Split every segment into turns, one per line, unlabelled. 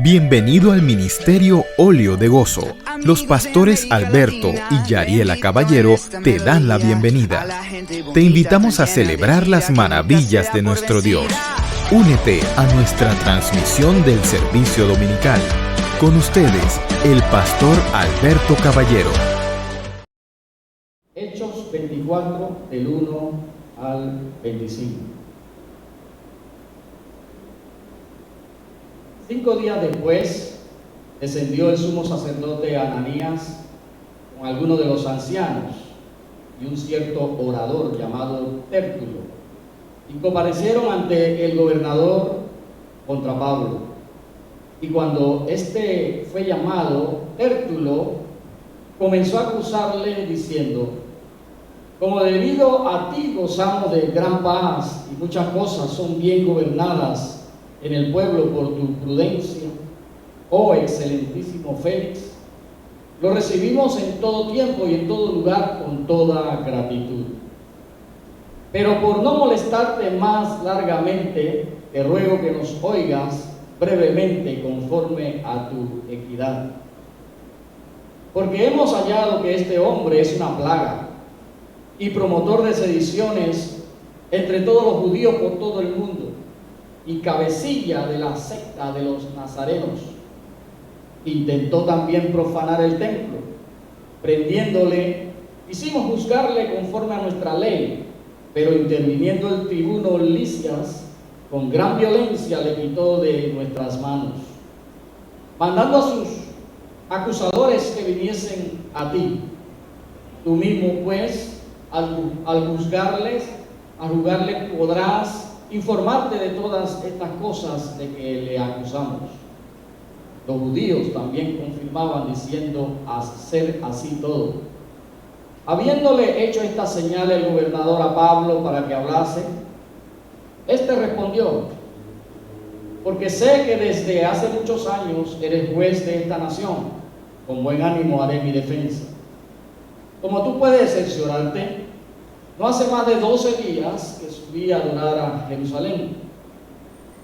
Bienvenido al Ministerio Óleo de Gozo. Los pastores Alberto y Yariela Caballero te dan la bienvenida. Te invitamos a celebrar las maravillas de nuestro Dios. Únete a nuestra transmisión del servicio dominical. Con ustedes, el pastor Alberto Caballero.
Hechos 24, del 1 al 25. 5 días después, descendió el sumo sacerdote Ananías con algunos de los ancianos y un cierto orador llamado Tértulo, y comparecieron ante el gobernador contra Pablo. Y cuando éste fue llamado, Tértulo comenzó a acusarle diciendo: como debido a ti gozamos de gran paz y muchas cosas son bien gobernadas en el pueblo por tu prudencia, oh excelentísimo Félix, lo recibimos en todo tiempo y en todo lugar con toda gratitud. Pero por no molestarte más largamente, te ruego que nos oigas brevemente conforme a tu equidad. Porque hemos hallado que este hombre es una plaga y promotor de sediciones entre todos los judíos por todo el mundo, y cabecilla de la secta de los nazarenos. Intentó también profanar el templo. Prendiéndole, quisimos juzgarle conforme a nuestra ley, pero interviniendo el tribuno Lisias, con gran violencia le quitó de nuestras manos, mandando a sus acusadores que viniesen a ti. Tú mismo, pues, al juzgarle podrás informarte de todas estas cosas de que le acusamos. Los judíos también confirmaban diciendo hacer así todo. Habiéndole hecho esta señal el gobernador a Pablo para que hablase, éste respondió: porque sé que desde hace muchos años eres juez de esta nación, con buen ánimo haré mi defensa. Como tú puedes cerciorarte, no hace más de 12 días que subí a adorar a Jerusalén,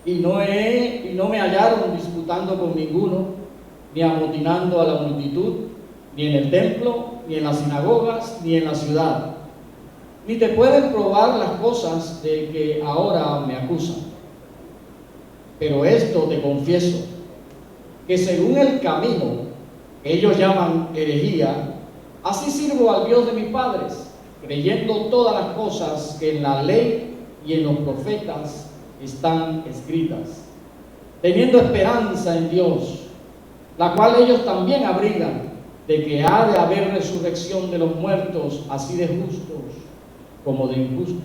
y no me hallaron disputando con ninguno, ni amotinando a la multitud, ni en el templo, ni en las sinagogas, ni en la ciudad. Ni te pueden probar las cosas de que ahora me acusan. Pero esto te confieso, que según el camino que ellos llaman herejía, así sirvo al Dios de mis padres, creyendo todas las cosas que en la ley y en los profetas están escritas, teniendo esperanza en Dios, la cual ellos también abrigan, de que ha de haber resurrección de los muertos, así de justos como de injustos.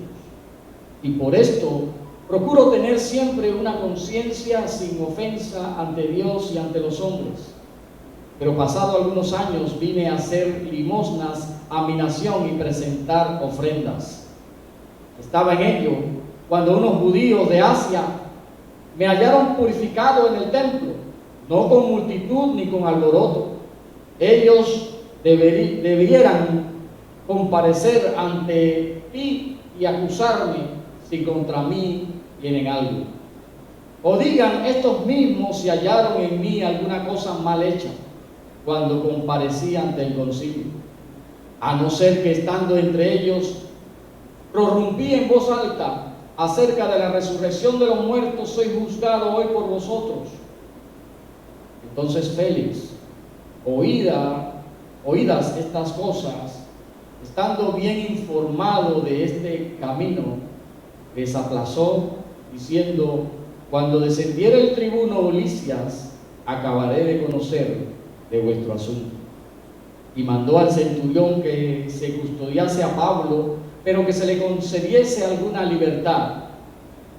Y por esto procuro tener siempre una conciencia sin ofensa ante Dios y ante los hombres. Pero pasado algunos años vine a hacer limosnas a mi nación y presentar ofrendas. Estaba en ello cuando unos judíos de Asia me hallaron purificado en el templo, no con multitud ni con alboroto. Ellos debieran comparecer ante ti y acusarme si contra mí tienen algo. O digan estos mismos si hallaron en mí alguna cosa mal hecha cuando comparecí ante el concilio, a no ser que estando entre ellos prorrumpí en voz alta acerca de la resurrección de los muertos, soy juzgado hoy por vosotros. Entonces Félix, oídas estas cosas, estando bien informado de este camino, les aplazó diciendo: cuando descendiera el tribuno Lisias, acabaré de conocer de vuestro asunto. Y mandó al centurión que se custodiase a Pablo, pero que se le concediese alguna libertad,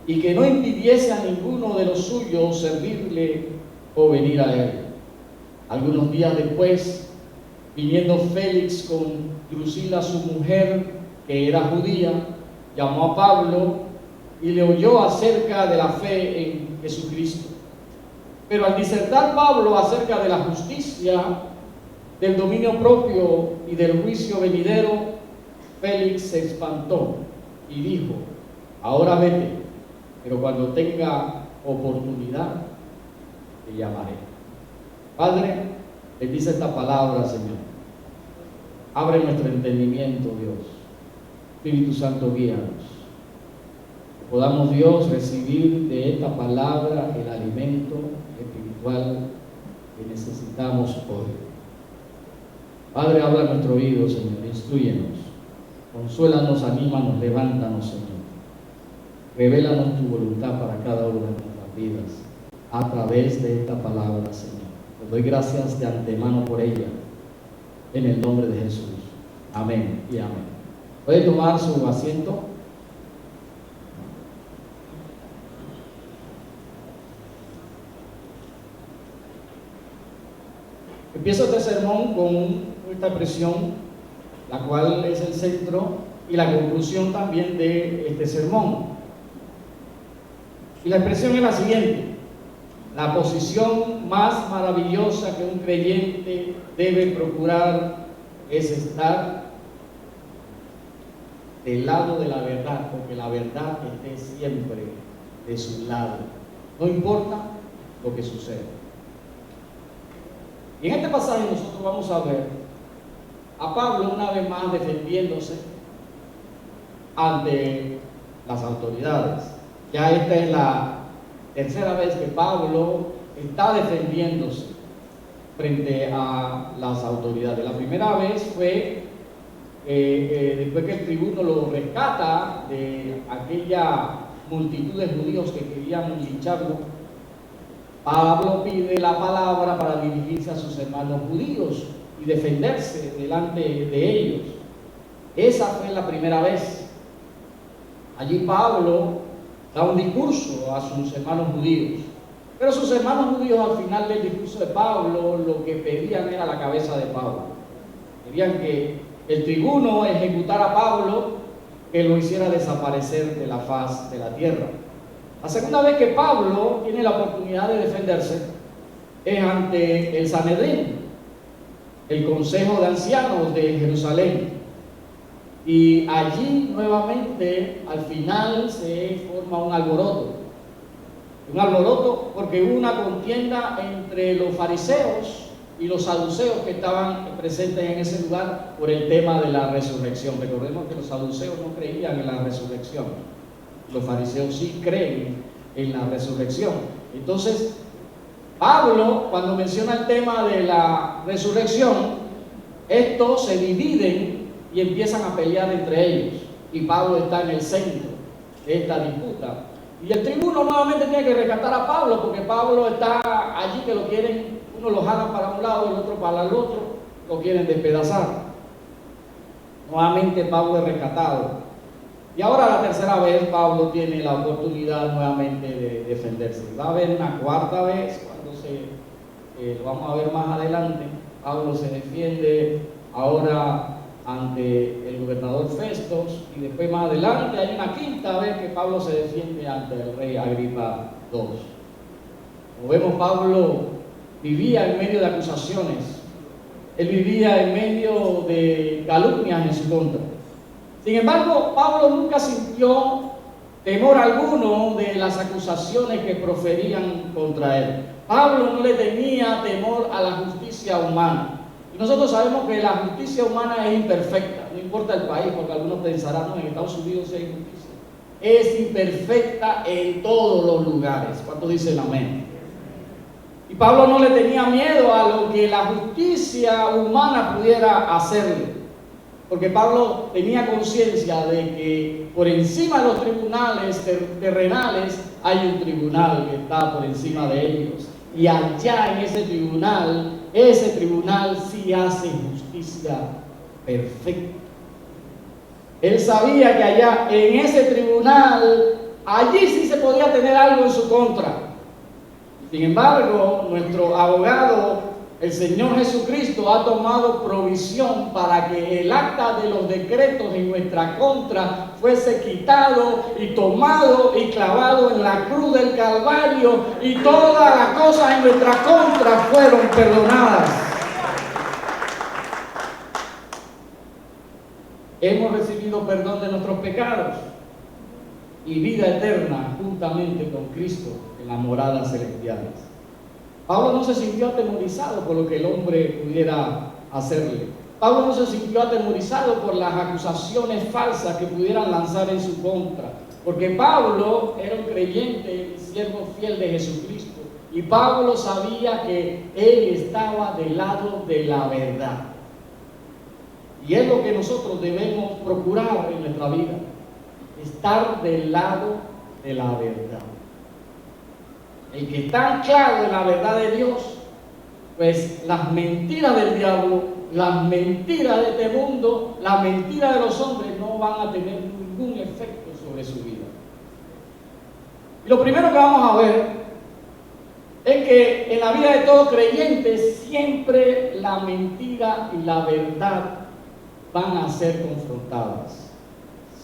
y que no impidiese a ninguno de los suyos servirle o venir a él. Algunos días después, viniendo Félix con Drusila su mujer, que era judía, llamó a Pablo y le oyó acerca de la fe en Jesucristo. Pero al disertar Pablo acerca de la justicia, del dominio propio y del juicio venidero, Félix se espantó y dijo: ahora vete, pero cuando tenga oportunidad, te llamaré. Padre, bendice esta palabra, Señor. Abre nuestro entendimiento, Dios. Espíritu Santo, guíanos. Que podamos, Dios, recibir de esta palabra el alimento espiritual que necesitamos hoy. Padre, habla a nuestro oído, Señor, instrúyenos, consuélanos, anímanos, levántanos, Señor. Revélanos tu voluntad para cada una de nuestras vidas a través de esta palabra, Señor. Te doy gracias de antemano por ella, en el nombre de Jesús. Amén y amén. ¿Puede tomar su asiento? Empiezo este sermón con esta expresión, la cual es el centro y la conclusión también de este sermón. Y la expresión es la siguiente: la posición más maravillosa que un creyente debe procurar es estar del lado de la verdad, porque la verdad esté siempre de su lado, no importa lo que suceda. Y en este pasaje nosotros vamos a ver a Pablo una vez más defendiéndose ante las autoridades. Ya esta es la tercera vez que Pablo está defendiéndose frente a las autoridades. La primera vez fue después que el tribuno lo rescata de aquella multitud de judíos que querían lincharlo. Pablo pide la palabra para dirigirse a sus hermanos judíos y defenderse delante de ellos. Esa fue la primera vez. Allí Pablo da un discurso a sus hermanos judíos, pero sus hermanos judíos al final del discurso de Pablo lo que pedían era la cabeza de Pablo. Querían que el tribuno ejecutara a Pablo, que lo hiciera desaparecer de la faz de la tierra. La segunda vez que Pablo tiene la oportunidad de defenderse es ante el Sanedrín, el Consejo de Ancianos de Jerusalén. Y allí nuevamente al final se forma un alboroto. Un alboroto porque hubo una contienda entre los fariseos y los saduceos que estaban presentes en ese lugar por el tema de la resurrección. Recordemos que los saduceos no creían en la resurrección. Los fariseos sí creen en la resurrección. Entonces, Pablo, cuando menciona el tema de la resurrección, estos se dividen y empiezan a pelear entre ellos. Y Pablo está en el centro de esta disputa. Y el tribuno nuevamente tiene que rescatar a Pablo, porque Pablo está allí que lo quieren, uno lo jalan para un lado, el otro para el otro, lo quieren despedazar. Nuevamente Pablo es rescatado. Y ahora la tercera vez Pablo tiene la oportunidad nuevamente de defenderse. Va a haber una cuarta vez, cuando lo vamos a ver más adelante. Pablo se defiende ahora ante el gobernador Festos, y después más adelante hay una quinta vez que Pablo se defiende ante el rey Agripa II. Como vemos, Pablo vivía en medio de acusaciones, él vivía en medio de calumnias en su contra. Sin embargo, Pablo nunca sintió temor alguno de las acusaciones que proferían contra él. Pablo no le tenía temor a la justicia humana. Y nosotros sabemos que la justicia humana es imperfecta, no importa el país, porque algunos pensarán, no, en Estados Unidos hay justicia. Es imperfecta en todos los lugares. ¿Cuántos dicen amén? Y Pablo no le tenía miedo a lo que la justicia humana pudiera hacerle, porque Pablo tenía conciencia de que por encima de los tribunales terrenales hay un tribunal que está por encima de ellos. Y allá en ese tribunal sí hace justicia perfecta. Él sabía que allá en ese tribunal, allí sí se podía tener algo en su contra. Sin embargo, nuestro abogado, el Señor Jesucristo, ha tomado provisión para que el acta de los decretos en nuestra contra fuese quitado y tomado y clavado en la cruz del Calvario, y todas las cosas en nuestra contra fueron perdonadas. Hemos recibido perdón de nuestros pecados y vida eterna juntamente con Cristo en las moradas celestiales. Pablo no se sintió atemorizado por lo que el hombre pudiera hacerle. Pablo no se sintió atemorizado por las acusaciones falsas que pudieran lanzar en su contra, porque Pablo era un creyente y siervo fiel de Jesucristo, y Pablo sabía que él estaba del lado de la verdad. Y es lo que nosotros debemos procurar en nuestra vida, estar del lado de la verdad. El que está anclado en la verdad de Dios, pues las mentiras del diablo, las mentiras de este mundo, las mentiras de los hombres no van a tener ningún efecto sobre su vida. Y lo primero que vamos a ver es que en la vida de todo creyente siempre la mentira y la verdad van a ser confrontadas.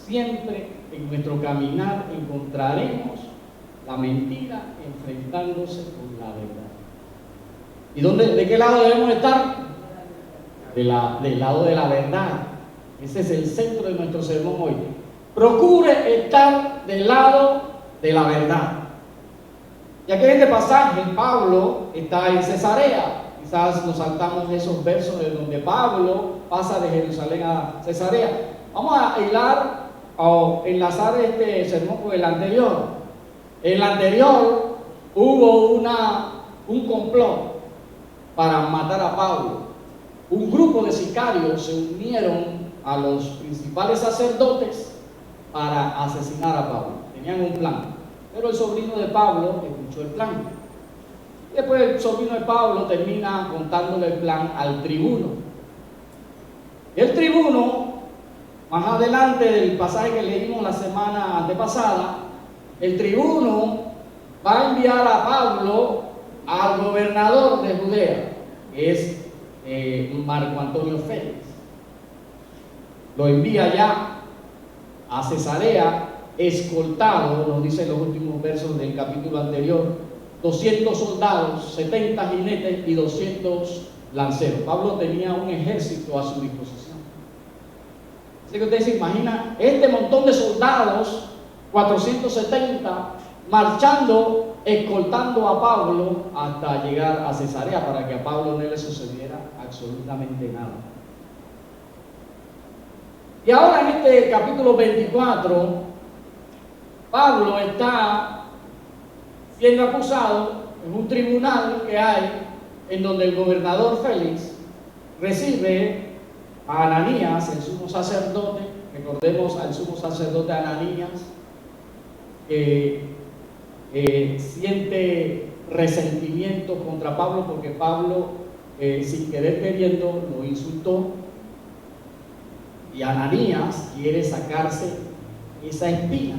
Siempre en nuestro caminar encontraremos la mentira enfrentándose con la verdad. ¿Y de qué lado debemos estar? Del lado de la verdad. Ese es el centro de nuestro sermón hoy. Procure estar del lado de la verdad. Ya que en este pasaje Pablo está en Cesarea. Quizás nos saltamos esos versos de donde Pablo pasa de Jerusalén a Cesarea. Vamos a hilar o enlazar este sermón con el anterior. En el anterior hubo un complot para matar a Pablo. Un grupo de sicarios se unieron a los principales sacerdotes para asesinar a Pablo. Tenían un plan, pero el sobrino de Pablo escuchó el plan. Y después el sobrino de Pablo termina contándole el plan al tribuno. El tribuno, más adelante del pasaje que leímos la semana antepasada, el tribuno va a enviar a Pablo al gobernador de Judea, que es Marco Antonio Félix. Lo envía ya a Cesarea, escoltado, nos dicen los últimos versos del capítulo anterior, 200 soldados, 70 jinetes y 200 lanceros. Pablo tenía un ejército a su disposición. Así que usted se imagina este montón de soldados, 470, marchando, escoltando a Pablo hasta llegar a Cesarea, para que a Pablo no le sucediera absolutamente nada. Y ahora en este capítulo 24, Pablo está siendo acusado en un tribunal que hay, en donde el gobernador Félix recibe a Ananías, el sumo sacerdote. Recordemos al sumo sacerdote Ananías, que siente resentimiento contra Pablo porque Pablo, sin querer queriendo, lo insultó. Y Ananías quiere sacarse esa espina.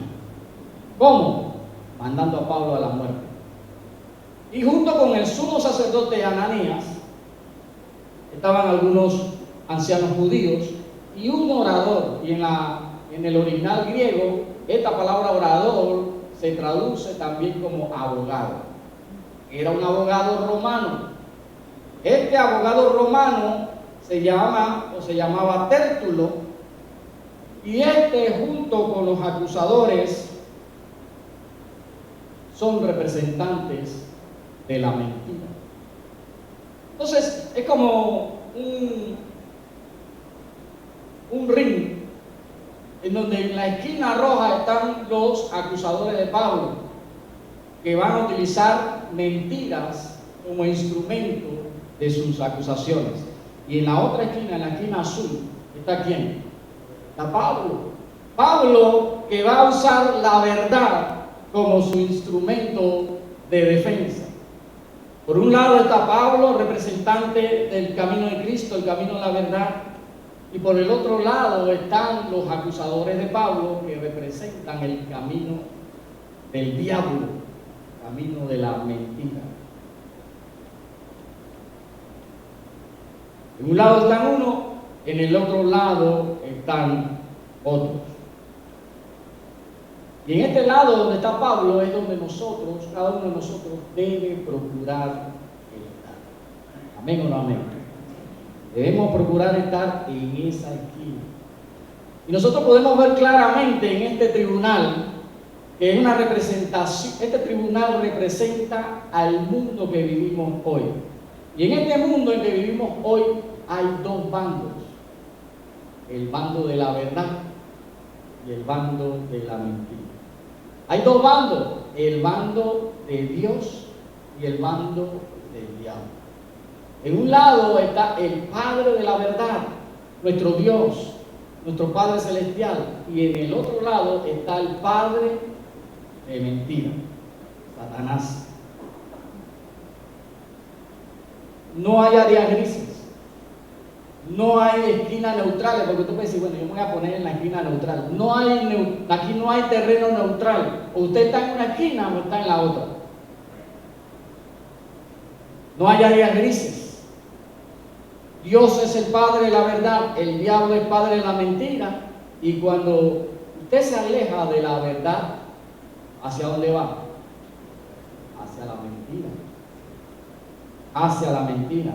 ¿Cómo? Mandando a Pablo a la muerte. Y junto con el sumo sacerdote Ananías estaban algunos ancianos judíos y un orador. Y en el original griego, esta palabra orador se traduce también como abogado. Era un abogado romano. Este abogado romano se llamaba Tértulo, y junto con los acusadores son representantes de la mentira. Entonces es como un ring en donde en la esquina roja están los acusadores de Pablo, que van a utilizar mentiras como instrumento de sus acusaciones. Y en la otra esquina, en la esquina azul, ¿está quién? Está Pablo. Pablo, que va a usar la verdad como su instrumento de defensa. Por un lado está Pablo, representante del camino de Cristo, el camino de la verdad. Y por el otro lado están los acusadores de Pablo, que representan el camino del diablo, el camino de la mentira. En un lado están unos, en el otro lado están otros. Y en este lado donde está Pablo es donde nosotros, cada uno de nosotros, debe procurar estar. ¿Amén o no amén? Debemos procurar estar en esa esquina. Y nosotros podemos ver claramente en este tribunal que es una representación, este tribunal representa al mundo que vivimos hoy. Y en este mundo en que vivimos hoy hay dos bandos, el bando de la verdad y el bando de la mentira. Hay dos bandos, el bando de Dios y el bando del diablo. En un lado está el Padre de la verdad, nuestro Dios, nuestro Padre celestial, y en el otro lado está el Padre de mentira, Satanás. No hay áreas grises, no hay esquinas neutrales, porque tú puedes decir, bueno, yo me voy a poner en la esquina neutral. Aquí no hay terreno neutral, o usted está en una esquina o está en la otra. No hay áreas grises. Dios es el Padre de la verdad, el diablo es Padre de la mentira, y cuando usted se aleja de la verdad, ¿hacia dónde va? Hacia la mentira. Hacia la mentira.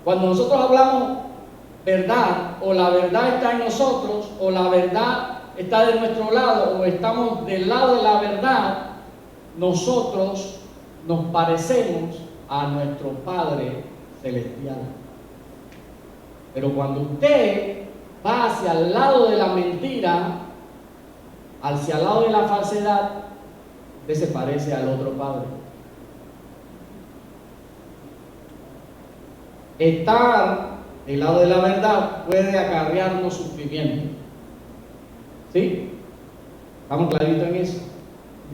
Cuando nosotros hablamos verdad, o la verdad está en nosotros, o la verdad está de nuestro lado, o estamos del lado de la verdad, nosotros nos parecemos a nuestro Padre celestial. Pero cuando usted va hacia el lado de la mentira, hacia el lado de la falsedad, usted se parece al otro Padre. Estar del lado de la verdad puede acarrearnos sufrimiento. ¿Sí? ¿Estamos claritos en eso?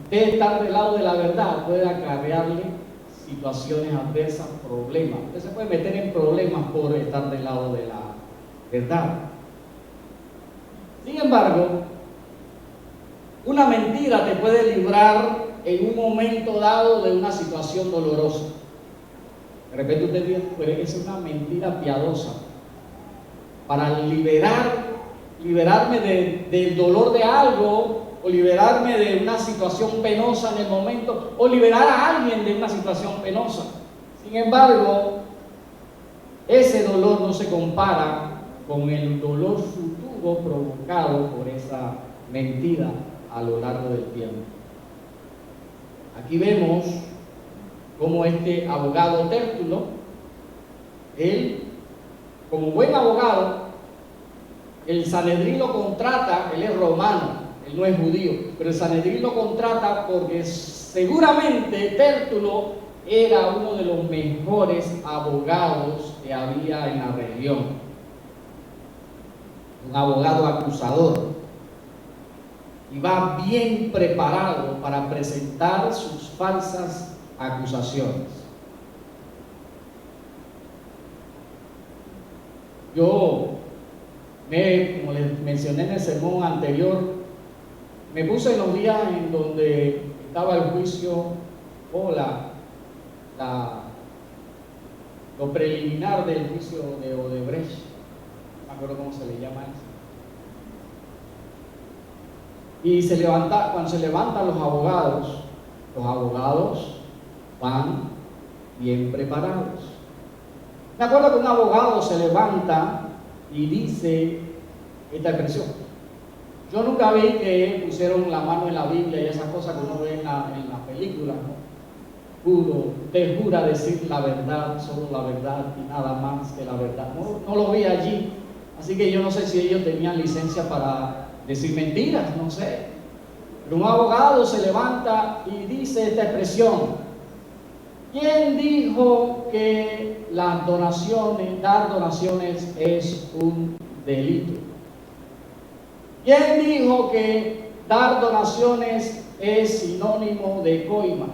Usted estar del lado de la verdad puede acarrearle situaciones adversas, problemas. Usted se puede meter en problemas por estar del lado de la verdad. Sin embargo, una mentira te puede librar en un momento dado de una situación dolorosa. De repente usted dice, puede que sea una mentira piadosa para liberarme del dolor de algo, o liberarme de una situación penosa en el momento, o liberar a alguien de una situación penosa. Sin embargo, ese dolor no se compara con el dolor futuro provocado por esa mentira a lo largo del tiempo. Aquí vemos cómo este abogado Tértulo, él, como buen abogado, el Sanedrín lo contrata, él es romano, él no es judío, pero el Sanedrín lo contrata porque seguramente Tértulo era uno de los mejores abogados que había en la región. Un abogado acusador. Y va bien preparado para presentar sus falsas acusaciones. Yo, como les mencioné en el sermón anterior, me puse en los días en donde estaba el juicio o lo preliminar del juicio de Odebrecht. No me acuerdo cómo se le llama eso. Y cuando se levantan los abogados van bien preparados. Me acuerdo que un abogado se levanta y dice esta expresión. Yo nunca vi que pusieron la mano en la Biblia y esas cosas que uno ve en las películas, ¿no? Usted jura decir la verdad, solo la verdad y nada más que la verdad. No lo vi allí. Así que yo no sé si ellos tenían licencia para decir mentiras, no sé. Pero un abogado se levanta y dice esta expresión. ¿Quién dijo que dar donaciones es un delito? ¿Quién dijo que dar donaciones es sinónimo de coimas?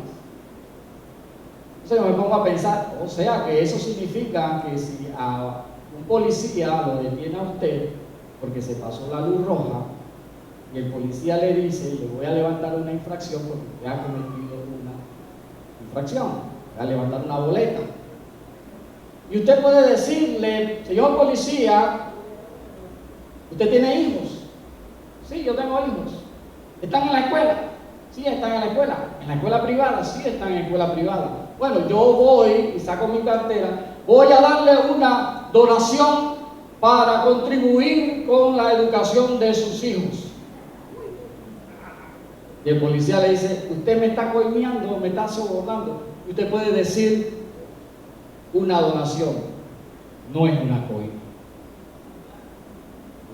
Entonces me pongo a pensar, o sea que eso significa que si a un policía lo detiene a usted porque se pasó la luz roja y el policía le dice, le voy a levantar una infracción porque usted ha cometido una infracción, voy a levantar una boleta. Y usted puede decirle, señor policía, ¿usted tiene hijos? Sí, yo tengo hijos. ¿Están en la escuela? Sí, están en la escuela. ¿En la escuela privada? Sí, están en la escuela privada. Bueno, yo voy y saco mi cartera, voy a darle una donación para contribuir con la educación de sus hijos. Y el policía le dice, usted me está coimeando, me está sobornando. Y usted puede decir, una donación no es una coima.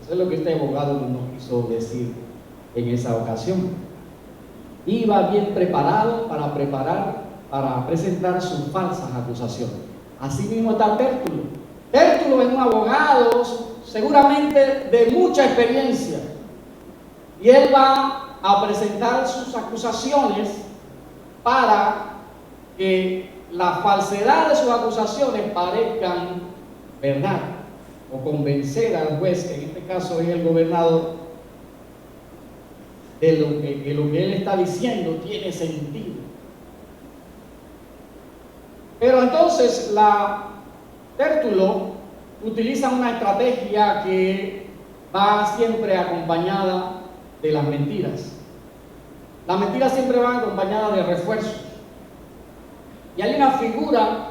Eso es lo que este abogado nos quiso decir en esa ocasión. Iba bien preparado para presentar sus falsas acusaciones. Así mismo está Tértulo. Tértulo es un abogado seguramente de mucha experiencia, y él va a presentar sus acusaciones para que la falsedad de sus acusaciones parezcan verdad, o convencer al juez, que en este caso es el gobernador, de lo que él está diciendo tiene sentido. Pero entonces Tértulo utiliza una estrategia que va siempre acompañada de las mentiras. Las mentiras siempre van acompañadas de refuerzos. Y hay una figura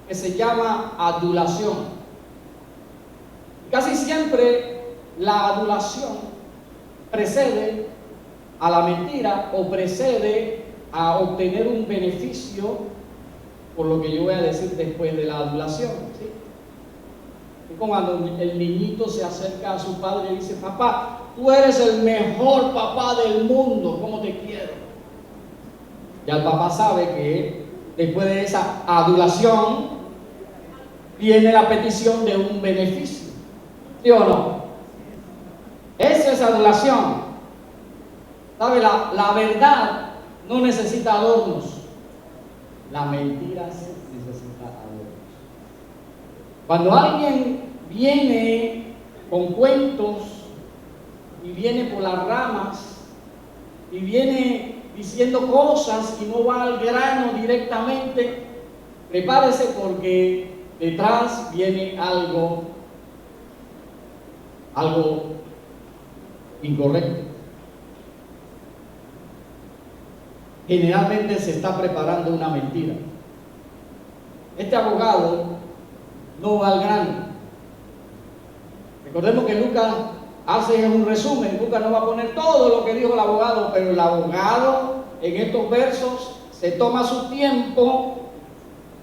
que se llama adulación. Casi siempre la adulación precede a la mentira o precede a obtener un beneficio, por lo que yo voy a decir después de la adulación, ¿sí? Es como cuando el niñito se acerca a su padre y dice, papá, tú eres el mejor papá del mundo, ¿cómo te quiero? Ya el papá sabe que después de esa adulación viene la petición de un beneficio, ¿sí o no? Eso es adulación. ¿Sabe? La verdad no necesita adornos. La mentira sí necesita adornos. Cuando alguien viene con cuentos y viene por las ramas y viene diciendo cosas y no va al grano directamente, prepárese, porque detrás viene algo incorrecto. Generalmente se está preparando una mentira. Este abogado no va al grano. Recordemos que Lucas hace un resumen. Lucas no va a poner todo lo que dijo el abogado, pero el abogado en estos versos se toma su tiempo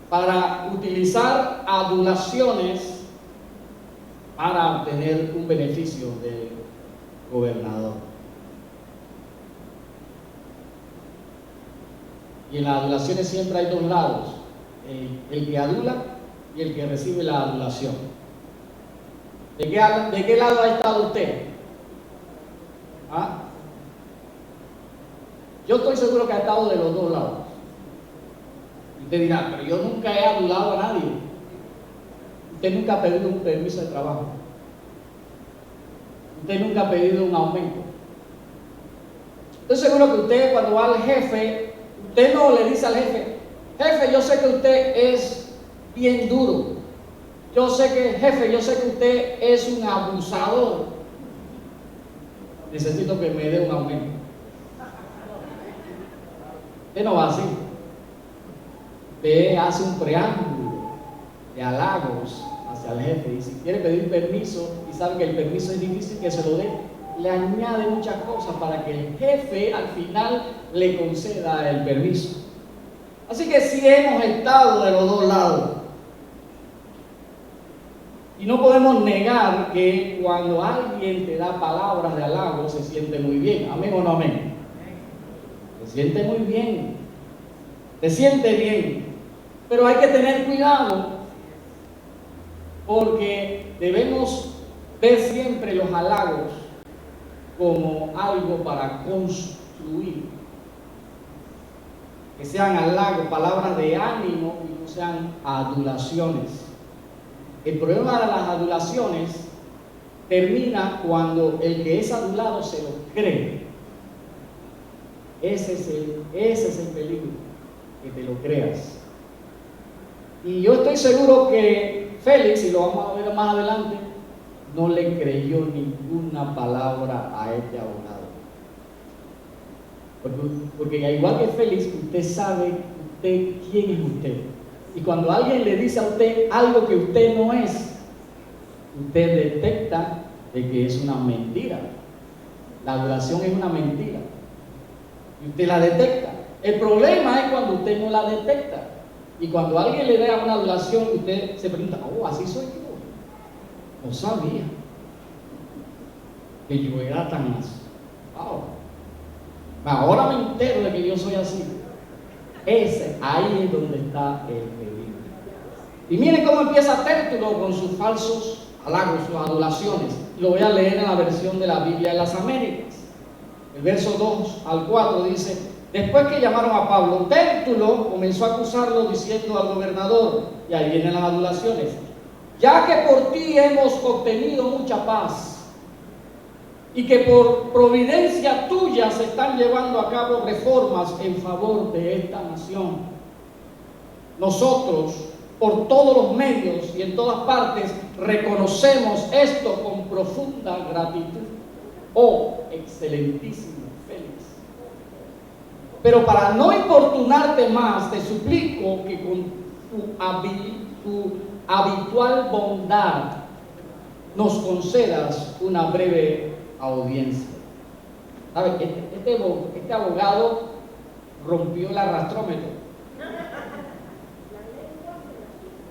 para utilizar adulaciones para obtener un beneficio del gobernador. Y en las adulaciones siempre hay dos lados, el que adula y el que recibe la adulación. ¿De qué lado ha estado usted? ¿Ah? Yo estoy seguro que ha estado de los dos lados. Y usted dirá, pero yo nunca he adulado a nadie. Usted nunca ha pedido un permiso de trabajo. Usted nunca ha pedido un aumento. Estoy seguro que usted, cuando va al jefe, usted no le dice al jefe, jefe, yo sé que usted es bien duro. Jefe, yo sé que usted es un abusador. Necesito que me dé un aumento. Usted no va así. Usted hace un preámbulo de halagos hacia el jefe. Y si quiere pedir permiso y sabe que el permiso es difícil que se lo dé, le añade muchas cosas para que el jefe al final le conceda el permiso. Así que sí hemos estado de los dos lados. Y no podemos negar que cuando alguien te da palabras de halago se siente muy bien. ¿Amén o no amén? Se siente muy bien. Se siente bien. Pero hay que tener cuidado, porque debemos ver siempre los halagos como algo para construir. Que sean halagos, palabras de ánimo, y no sean adulaciones. El problema de las adulaciones termina cuando el que es adulado se lo cree. Ese es el peligro, que te lo creas. Y yo estoy seguro que Félix, y lo vamos a ver más adelante, no le creyó ninguna palabra a este abogado. Porque al igual que Félix, usted sabe quién es usted. Y cuando alguien le dice a usted algo que usted no es, usted detecta de que es una mentira. La adulación es una mentira. y usted la detecta. El problema es cuando usted no la detecta. Y cuando alguien le da una adulación, usted se pregunta, oh, así soy yo. No sabía que yo era tan así. Wow. Ahora me entero de que yo soy así. Ahí es donde está el peligro. Y miren cómo empieza Tértulo con sus falsos halagos, sus adulaciones. Lo voy a leer en la versión de la Biblia de las Américas. El verso 2 al 4 dice: después que llamaron a Pablo, Tértulo comenzó a acusarlo diciendo al gobernador, y ahí vienen las adulaciones: ya que por ti hemos obtenido mucha paz, y que por providencia tuya se están llevando a cabo reformas en favor de esta nación, nosotros, por todos los medios y en todas partes, reconocemos esto con profunda gratitud. Oh, excelentísimo Félix. Pero para no importunarte más, te suplico que con tu habitual bondad nos concedas una breve audiencia. ¿Sabe? Este abogado rompió el arrastrómetro.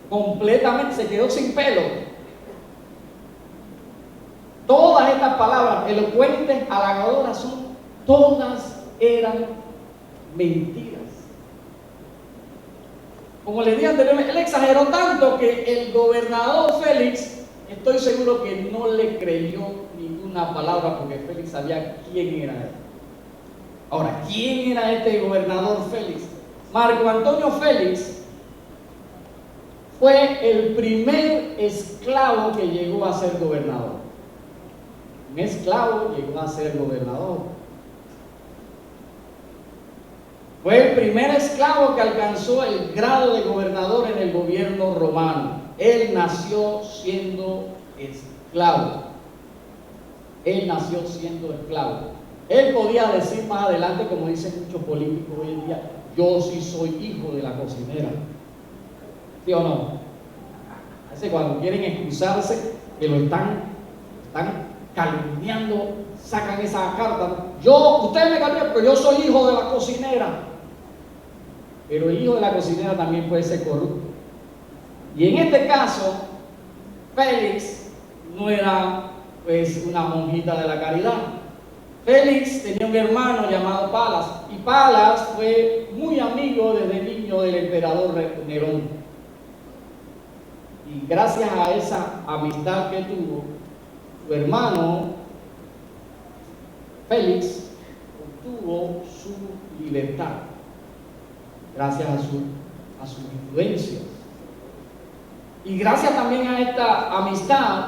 Completamente, se quedó sin pelo. Todas estas palabras elocuentes, halagadoras, todas eran mentiras. Como les dije anteriormente, él exageró tanto que el gobernador Félix, estoy seguro que no le creyó ninguna palabra, porque Félix sabía quién era él. Ahora, ¿quién era este gobernador Félix? Marco Antonio Félix fue el primer esclavo que llegó a ser gobernador. Un esclavo llegó a ser gobernador. Fue el primer esclavo que alcanzó el grado de gobernador en el gobierno romano. Él nació siendo esclavo. Él nació siendo esclavo. Él podía decir más adelante, como dicen muchos políticos hoy en día: yo sí soy hijo de la cocinera. ¿Sí o no? A veces cuando quieren excusarse que lo están calumniando, sacan esa carta. Ustedes me calumnian, pero yo soy hijo de la cocinera. Pero el hijo de la cocinera también puede ser corrupto. Y en este caso, Félix no era pues una monjita de la caridad. Félix tenía un hermano llamado Palas, y Palas fue muy amigo desde niño del emperador Nerón. Y gracias a esa amistad que tuvo, su hermano Félix obtuvo su libertad gracias a sus influencias. Y gracias también a esta amistad,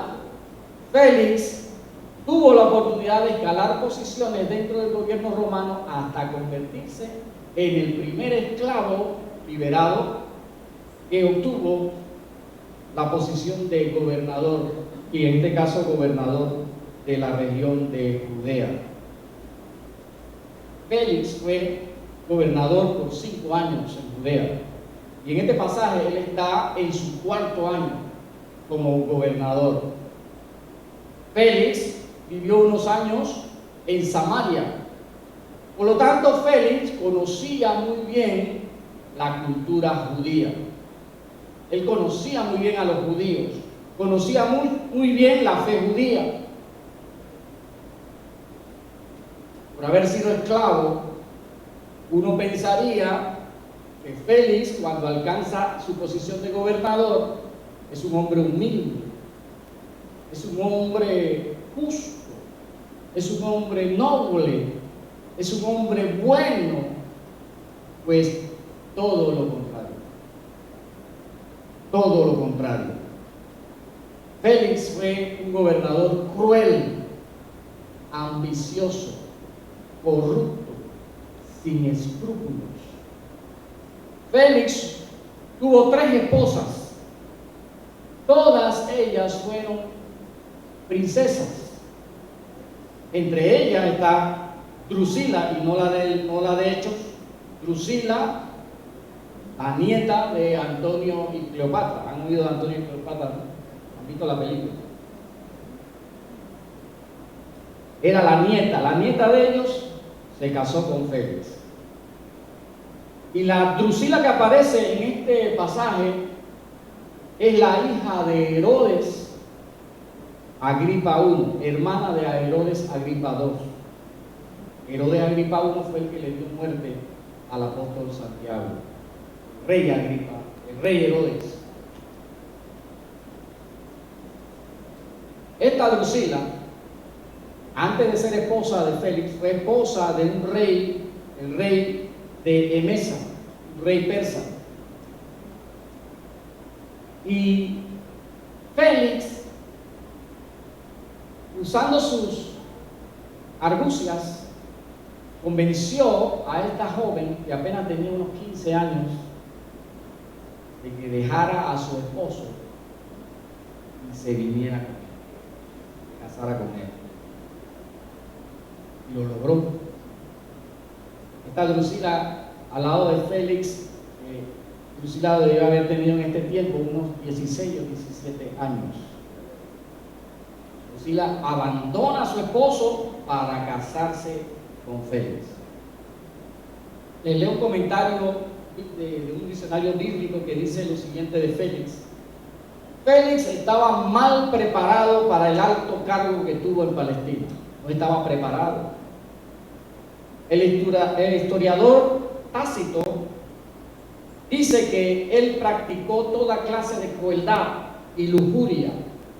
Félix tuvo la oportunidad de escalar posiciones dentro del gobierno romano hasta convertirse en el primer esclavo liberado que obtuvo la posición de gobernador, y en este caso gobernador de la región de Judea. Félix fue gobernador por 5 años en Judea, y en este pasaje él está en su 4º año como gobernador. Félix vivió unos años en Samaria, por lo tanto Félix conocía muy bien la cultura judía. Él conocía muy bien a los judíos, conocía muy bien la fe judía. Por haber sido esclavo, uno pensaría que Félix, cuando alcanza su posición de gobernador, es un hombre humilde, es un hombre justo, es un hombre noble, es un hombre bueno. Pues todo lo contrario. Todo lo contrario. Félix fue un gobernador cruel, ambicioso, corrupto, sin escrúpulos. Félix tuvo 3 esposas. Todas ellas fueron princesas. Entre ellas está Drusila, y no la de Hechos. Drusila, la nieta de Antonio y Cleopatra. ¿Han oído de Antonio y Cleopatra? ¿Han visto la película? Era la nieta de ellos, se casó con Félix. Y la Drusila que aparece en este pasaje es la hija de Herodes Agripa I, hermana de Herodes Agripa II. Herodes Agripa I fue el que le dio muerte al apóstol Santiago. Rey Agripa, el rey Herodes. Esta Drusila, antes de ser esposa de Félix, fue esposa de un rey, el rey de Emesa, un rey persa. Y Félix, usando sus argucias, convenció a esta joven, que apenas tenía unos 15 años, de que dejara a su esposo y se viniera con él, se casara con él. Y lo logró. Esta Drusila, al lado de Félix, Drusila debe haber tenido en este tiempo unos 16 o 17 años. Drusila abandona a su esposo para casarse con Félix. Les leo un comentario de un diccionario bíblico que dice lo siguiente de Félix. Félix estaba mal preparado para el alto cargo que tuvo en Palestina. No estaba preparado. El historiador Tácito dice que él practicó toda clase de crueldad y lujuria,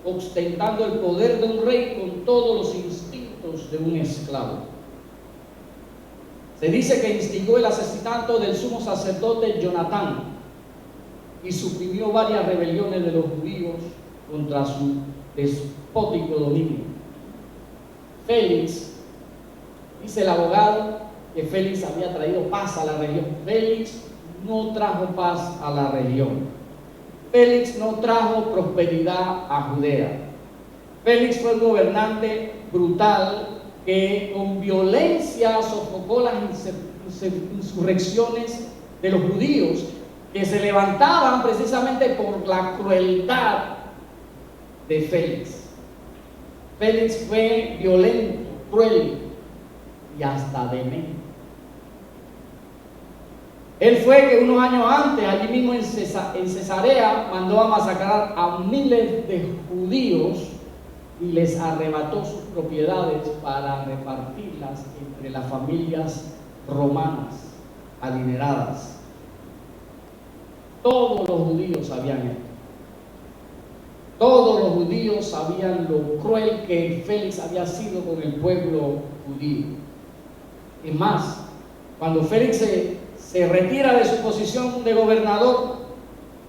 ostentando el poder de un rey con todos los instintos de un esclavo. Se dice que instigó el asesinato del sumo sacerdote Jonatán y suprimió varias rebeliones de los judíos contra su despótico dominio. Félix, dice el abogado, que Félix había traído paz a la región. Félix no trajo paz a la región. Félix no trajo prosperidad a Judea. Félix fue un gobernante brutal que con violencia sofocó las insurrecciones de los judíos que se levantaban precisamente por la crueldad de Félix. Félix fue violento, cruel y hasta demente. Él fue que unos años antes, allí mismo en Cesarea, mandó a masacrar a miles de judíos y les arrebató sus propiedades para repartirlas entre las familias romanas adineradas. Todos los judíos sabían esto. Todos los judíos sabían lo cruel que Félix había sido con el pueblo judío. Es más, cuando Félix se retira de su posición de gobernador,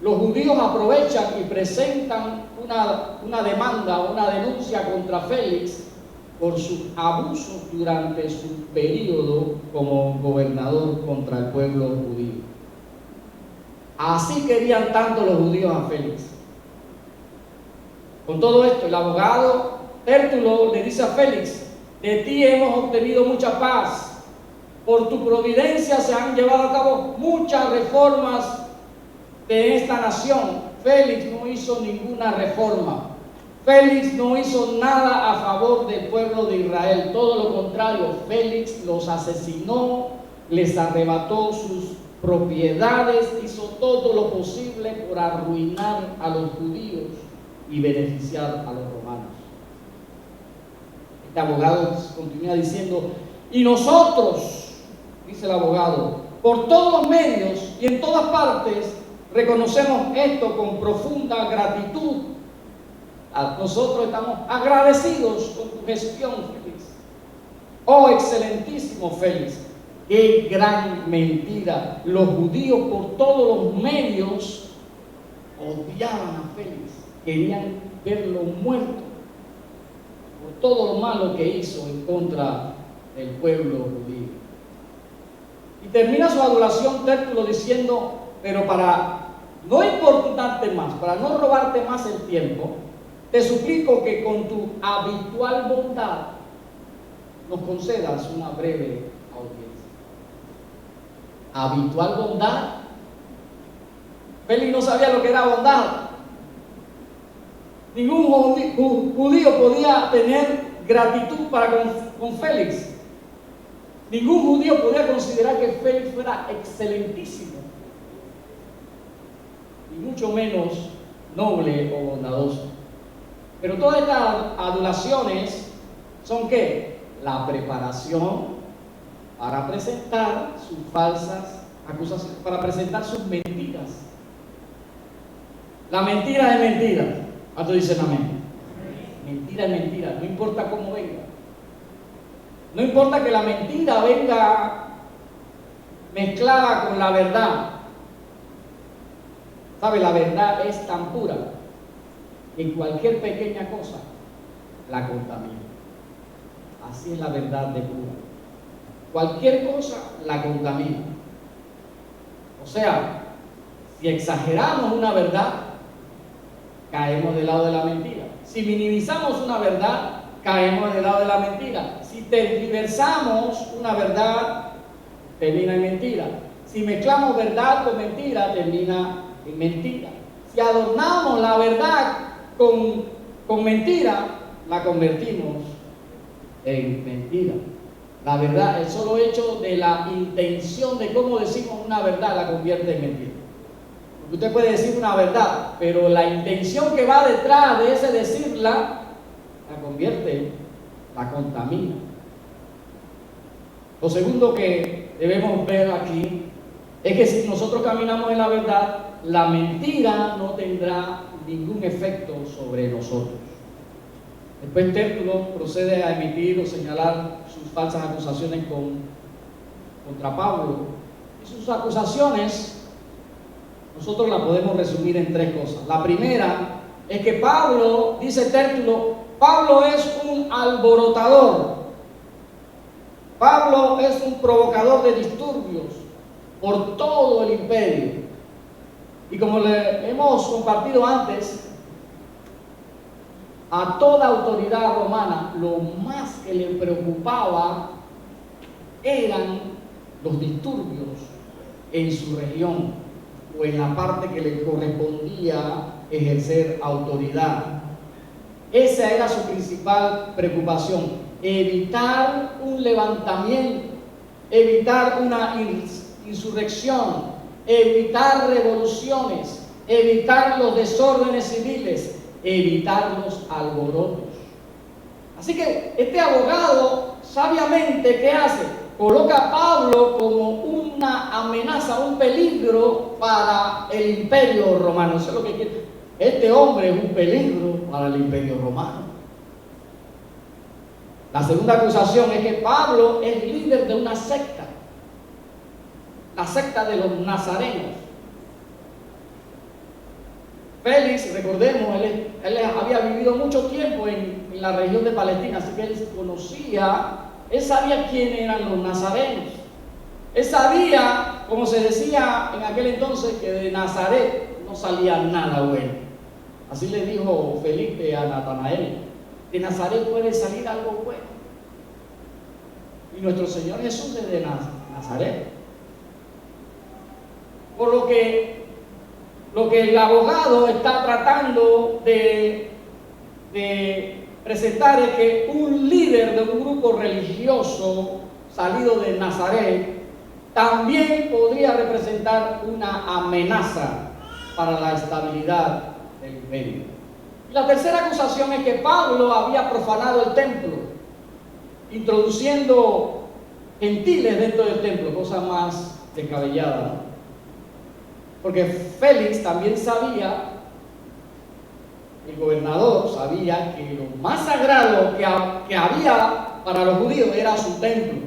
los judíos aprovechan y presentan una demanda, una denuncia contra Félix por sus abusos durante su periodo como gobernador contra el pueblo judío. Así querían tanto los judíos a Félix. Con todo esto, el abogado Tértulo le dice a Félix: de ti hemos obtenido mucha paz. Por tu providencia se han llevado a cabo muchas reformas de esta nación. Félix no hizo ninguna reforma. Félix no hizo nada a favor del pueblo de Israel. Todo lo contrario, Félix los asesinó, les arrebató sus propiedades, hizo todo lo posible por arruinar a los judíos y beneficiar a los romanos. Este abogado continúa diciendo: y nosotros, dice el abogado, por todos los medios y en todas partes reconocemos esto con profunda gratitud. Nosotros estamos agradecidos con tu gestión, Félix. Oh, excelentísimo Félix. Qué gran mentira. Los judíos por todos los medios odiaban a Félix. Querían verlo muerto por todo lo malo que hizo en contra del pueblo judío. Y termina su adoración Tértulo diciendo: pero para no importarte más, para no robarte más el tiempo, te suplico que con tu habitual bondad nos concedas una breve audiencia. Habitual bondad. Félix no sabía lo que era bondad. Ningún judío podía tener gratitud para con Félix. Ningún judío podía considerar que Félix fuera excelentísimo, y mucho menos noble o bondadoso. Pero todas estas adulaciones son ¿qué? La preparación para presentar sus falsas acusaciones, para presentar sus mentiras. La mentira es mentira. ¿Cuántos dicen amén? Mentira es mentira, no importa cómo venga. No importa que la mentira venga mezclada con la verdad. ¿Sabe? La verdad es tan pura que cualquier pequeña cosa la contamina. Así es la verdad de pura. Cualquier cosa la contamina. O sea, si exageramos una verdad, caemos del lado de la mentira. Si minimizamos una verdad, caemos del lado de la mentira. Si tergiversamos una verdad, termina en mentira. Si mezclamos verdad con mentira, termina en mentira. Si adornamos la verdad con mentira, la convertimos en mentira. La verdad, el solo hecho de la intención de cómo decimos una verdad la convierte en mentira. Porque usted puede decir una verdad, pero la intención que va detrás de ese decirla, la convierte, la contamina. Lo segundo que debemos ver aquí es que si nosotros caminamos en la verdad, la mentira no tendrá ningún efecto sobre nosotros. Después Tértulo procede a emitir o señalar sus falsas acusaciones contra Pablo. Y sus acusaciones nosotros las podemos resumir en tres cosas. La primera es que Pablo, dice Tértulo, Pablo es un alborotador. Pablo es un provocador de disturbios por todo el imperio. Y como le hemos compartido antes, a toda autoridad romana lo más que le preocupaba eran los disturbios en su región o en la parte que le correspondía ejercer autoridad. Esa era su principal preocupación: evitar un levantamiento, evitar una insurrección, evitar revoluciones, evitar los desórdenes civiles, evitar los alborotos. Así que este abogado sabiamente, ¿qué hace? Coloca a Pablo como una amenaza, un peligro para el imperio romano. Eso es lo que quiere. Este hombre es un peligro para el imperio romano. La segunda acusación es que Pablo es líder de una secta, la secta de los nazarenos. Félix, recordemos, él había vivido mucho tiempo en la región de Palestina, así que él conocía, él sabía quiénes eran los nazarenos. Él sabía, como se decía en aquel entonces, que de Nazaret no salía nada bueno. Así le dijo Felipe a Natanael: de Nazaret puede salir algo bueno. Y nuestro Señor Jesús es de Nazaret. Por lo que el abogado está tratando de presentar es que un líder de un grupo religioso salido de Nazaret también podría representar una amenaza para la estabilidad del imperio. Y la tercera acusación es que Pablo había profanado el templo, introduciendo gentiles dentro del templo, cosa más descabellada, ¿no? Porque Félix también sabía, el gobernador sabía, que lo más sagrado que había para los judíos era su templo.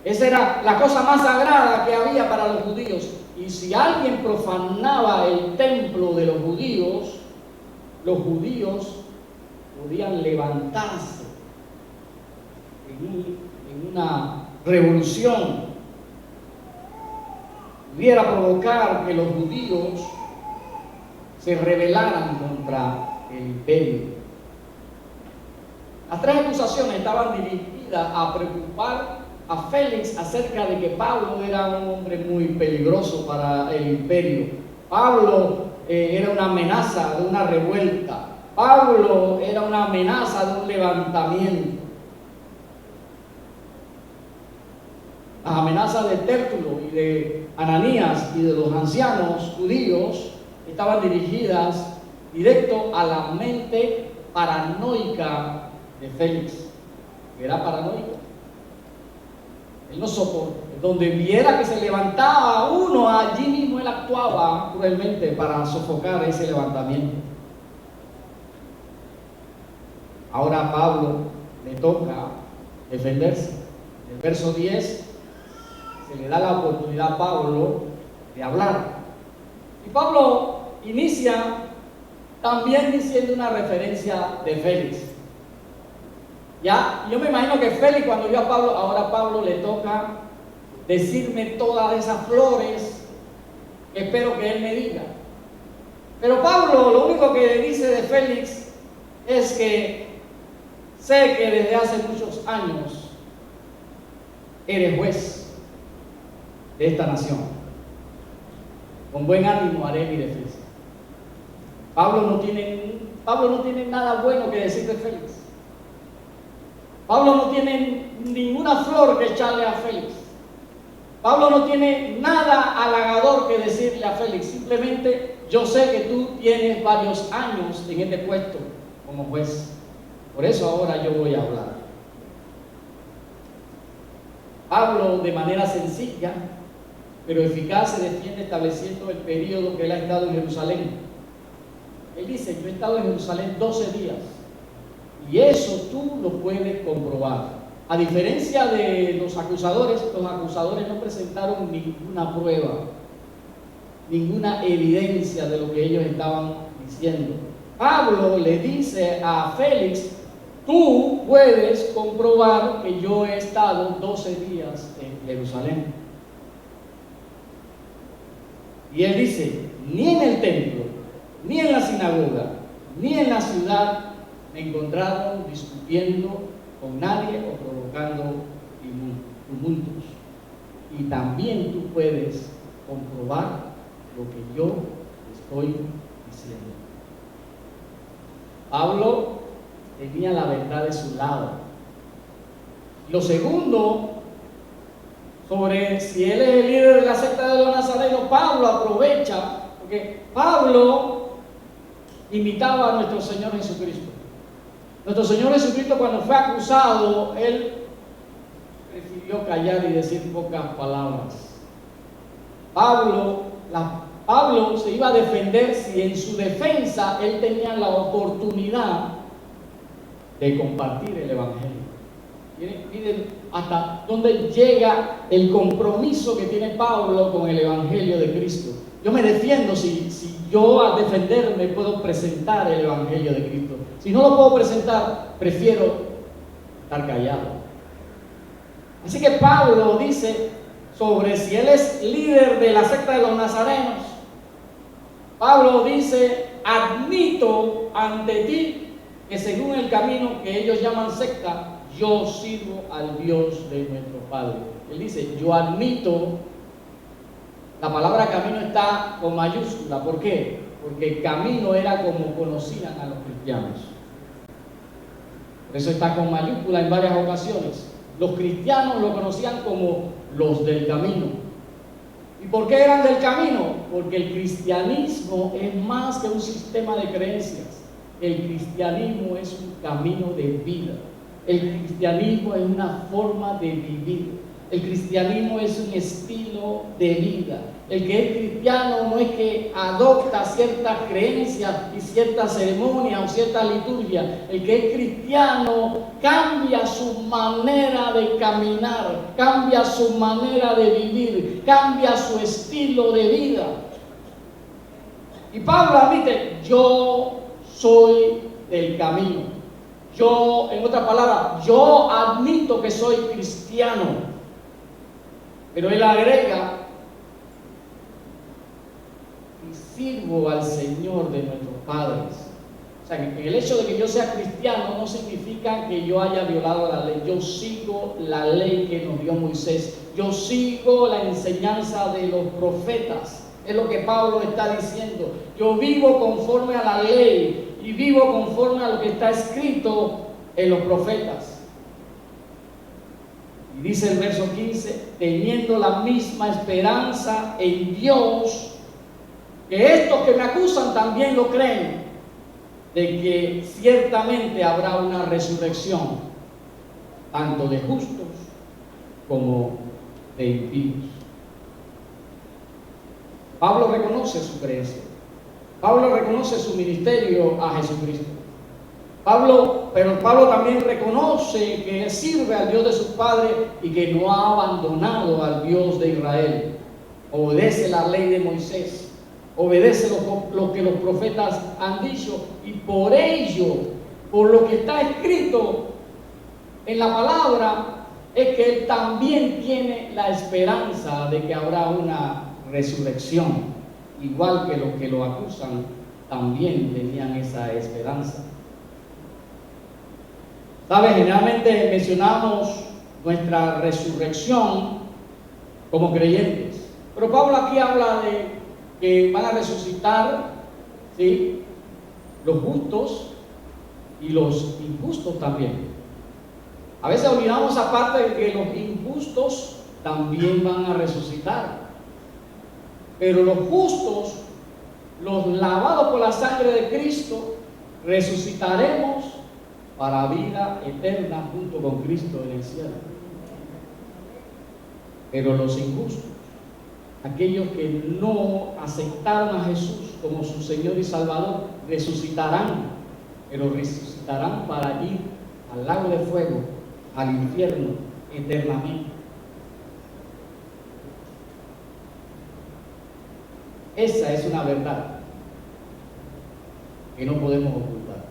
Esa era la cosa más sagrada que había para los judíos. Y si alguien profanaba el templo de los judíos podían levantarse en una revolución. Pudiera provocar que los judíos se rebelaran contra el imperio. Las tres acusaciones estaban dirigidas a preocupar a Félix acerca de que Pablo era un hombre muy peligroso para el imperio. Pablo era una amenaza de una revuelta. Pablo era una amenaza de un levantamiento. Las amenazas de Tértulo y de Ananías y de los ancianos judíos estaban dirigidas directo a la mente paranoica de Félix. Era paranoico. Él no soportó. Donde viera que se levantaba uno, allí mismo él actuaba cruelmente para sofocar ese levantamiento. Ahora a Pablo le toca defenderse. En el verso 10 se le da la oportunidad a Pablo de hablar. Y Pablo inicia también diciendo una referencia de Félix. Ya, yo me imagino que Félix, cuando vio a Pablo, ahora a Pablo le toca decirme todas esas flores que espero que él me diga. Pero Pablo lo único que dice de Félix es que sé que desde hace muchos años eres juez de esta nación. Con buen ánimo haré mi defensa. Pablo no tiene nada bueno que decir de Félix. Pablo no tiene ninguna flor que echarle a Félix. Pablo no tiene nada halagador que decirle a Félix. Simplemente, yo sé que tú tienes varios años en este puesto como juez. Por eso ahora yo voy a hablar. Pablo, de manera sencilla pero eficaz, se defiende estableciendo el periodo que él ha estado en Jerusalén. Él dice: yo he estado en Jerusalén 12 días. Y eso tú lo puedes comprobar. A diferencia de los acusadores no presentaron ninguna prueba, ninguna evidencia de lo que ellos estaban diciendo. Pablo le dice a Félix: tú puedes comprobar que yo he estado 12 días en Jerusalén. Y él dice: ni en el templo, ni en la sinagoga, ni en la ciudad me encontraron discutiendo con nadie o provocando tumultos. Y también tú puedes comprobar lo que yo estoy diciendo. Pablo tenía la verdad de su lado. Lo segundo, sobre si él es el líder de la secta de los nazarenos, Pablo aprovecha, porque Pablo imitaba a nuestro Señor Jesucristo. Nuestro Señor Jesucristo, cuando fue acusado, él prefirió callar y decir pocas palabras. Pablo se iba a defender si en su defensa él tenía la oportunidad de compartir el Evangelio. Miren hasta dónde llega el compromiso que tiene Pablo con el Evangelio de Cristo. Yo me defiendo si yo al defenderme puedo presentar el Evangelio de Cristo. Si no lo puedo presentar, prefiero estar callado. Así que Pablo dice sobre si él es líder de la secta de los nazarenos. Pablo dice: admito ante ti que según el camino que ellos llaman secta, yo sirvo al Dios de nuestro Padre. Él dice: yo admito. La palabra camino está con mayúscula. ¿Por qué? Porque camino era como conocían a los cristianos. Por eso está con mayúscula en varias ocasiones. Los cristianos lo conocían como los del camino. ¿Y por qué eran del camino? Porque el cristianismo es más que un sistema de creencias. El cristianismo es un camino de vida. El cristianismo es una forma de vivir. El cristianismo es un estilo de vida. El que es cristiano no es que adopta ciertas creencias y ciertas ceremonias o ciertas liturgias. El que es cristiano cambia su manera de caminar, cambia su manera de vivir, cambia su estilo de vida. Y Pablo admite: yo soy del camino. Yo, en otras palabras, yo admito que soy cristiano. Pero él agrega: y sirvo al Señor de nuestros padres. O sea, que el hecho de que yo sea cristiano no significa que yo haya violado la ley. Yo sigo la ley que nos dio Moisés. Yo sigo la enseñanza de los profetas. Es lo que Pablo está diciendo. Yo vivo conforme a la ley y vivo conforme a lo que está escrito en los profetas. Y dice el verso 15, teniendo la misma esperanza en Dios, que estos que me acusan también lo creen, de que ciertamente habrá una resurrección, tanto de justos como de impíos. Pablo reconoce su creencia. Pablo reconoce su ministerio a Jesucristo. Pero Pablo también reconoce que sirve al Dios de sus padres y que no ha abandonado al Dios de Israel. Obedece la ley de Moisés, obedece lo que los profetas han dicho, y por ello, por lo que está escrito en la palabra, es que él también tiene la esperanza de que habrá una resurrección, igual que los que lo acusan también tenían esa esperanza. ¿Sabes? Generalmente mencionamos nuestra resurrección como creyentes, pero Pablo aquí habla de que van a resucitar, ¿sí?, los justos y los injustos también. A veces olvidamos aparte de que los injustos también van a resucitar, pero los justos, los lavados por la sangre de Cristo, resucitaremos para vida eterna junto con Cristo en el cielo. Pero los injustos, aquellos que no aceptaron a Jesús como su Señor y Salvador, resucitarán, pero resucitarán para ir al lago de fuego, al infierno eternamente. Esa es una verdad que no podemos ocultar.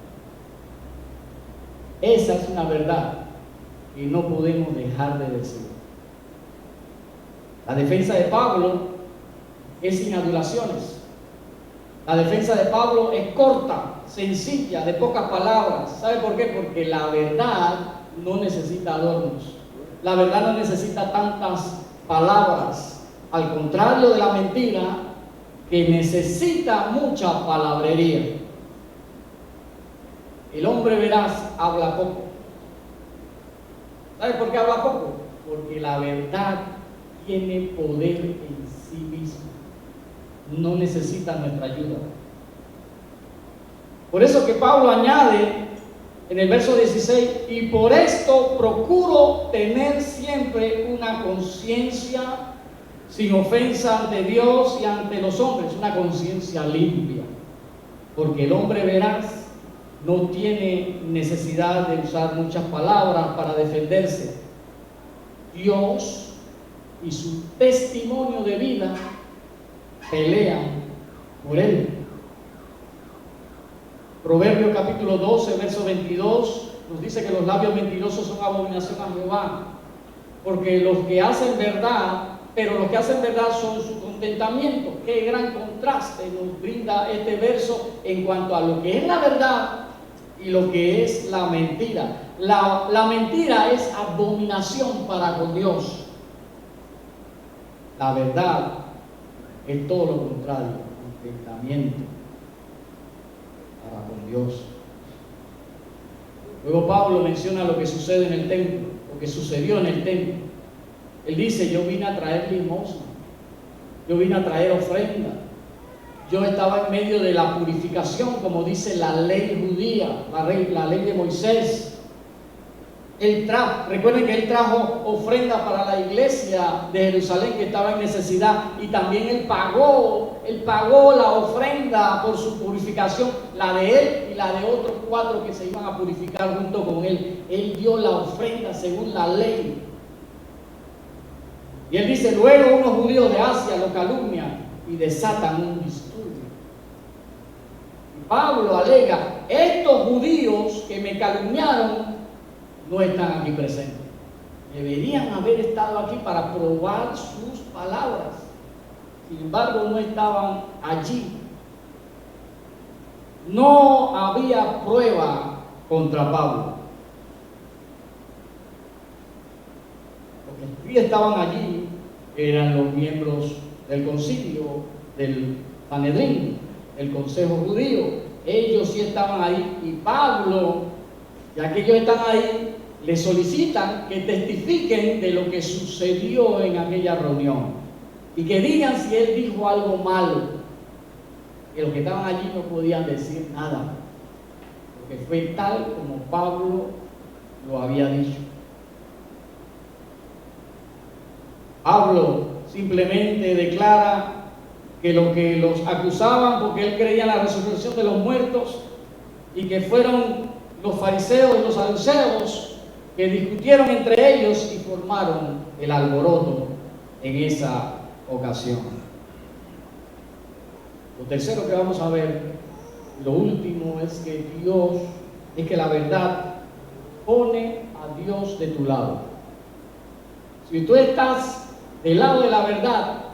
Esa es una verdad que no podemos dejar de decir. La defensa de Pablo es sin adulaciones. La defensa de Pablo es corta, sencilla, de pocas palabras. ¿Sabe por qué? Porque la verdad no necesita adornos. La verdad no necesita tantas palabras. Al contrario de la mentira, que necesita mucha palabrería. El hombre veraz habla poco. ¿Sabe por qué habla poco? Porque la verdad tiene poder en sí misma. No necesita nuestra ayuda. Por eso que Pablo añade en el verso 16, y por esto procuro tener siempre una conciencia sin ofensa ante Dios y ante los hombres, una conciencia limpia, porque el hombre veraz no tiene necesidad de usar muchas palabras para defenderse. Dios y su testimonio de vida pelean por él. Proverbios capítulo 12, verso 22 nos dice que los labios mentirosos son abominación a Jehová, porque los que hacen verdad, pero los que hacen verdad son su contentamiento. Qué gran contraste nos brinda este verso en cuanto a lo que es la verdad y lo que es la mentira. La mentira es abominación para con Dios. La verdad es todo lo contrario, contentamiento para con Dios. Luego Pablo menciona lo que sucede en el templo, lo que sucedió en el templo. Él dice, yo vine a traer limosna, yo vine a traer ofrenda. Yo estaba en medio de la purificación, como dice la ley judía, la ley de Moisés. Recuerden que él trajo ofrenda para la iglesia de Jerusalén que estaba en necesidad, y también él pagó la ofrenda por su purificación, la de él y la de otros 4 que se iban a purificar junto con él. Él dio la ofrenda según la ley. Y él dice, luego unos judíos de Asia lo calumnian y desatan un disturbio. Y Pablo alega, estos judíos que me calumniaron no están aquí presentes. Deberían haber estado aquí para probar sus palabras. Sin embargo, no estaban allí. No había prueba contra Pablo. Los que sí estaban allí eran los miembros del concilio, del Sanedrín, el consejo judío. Ellos sí estaban ahí, y Pablo, ya que ellos están ahí, le solicitan que testifiquen de lo que sucedió en aquella reunión y que digan si él dijo algo malo. Que los que estaban allí no podían decir nada, porque fue tal como Pablo lo había dicho. Pablo simplemente declara que lo que los acusaban, porque él creía en la resurrección de los muertos, y que fueron los fariseos y los saduceos que discutieron entre ellos y formaron el alboroto en esa ocasión. Lo tercero que vamos a ver, lo último, es que la verdad pone a Dios de tu lado. Si tú estás del lado de la verdad,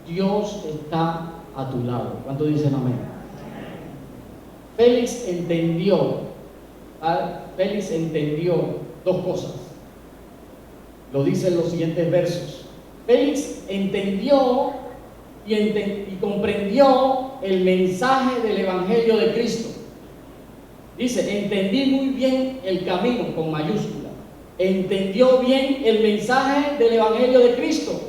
Dios está a tu lado. ¿Cuántos dicen amén? Félix entendió dos cosas. Lo dicen los siguientes versos. Félix entendió y comprendió el mensaje del Evangelio de Cristo. Dice, entendí muy bien el camino, con mayúscula. Entendió bien el mensaje del Evangelio de Cristo,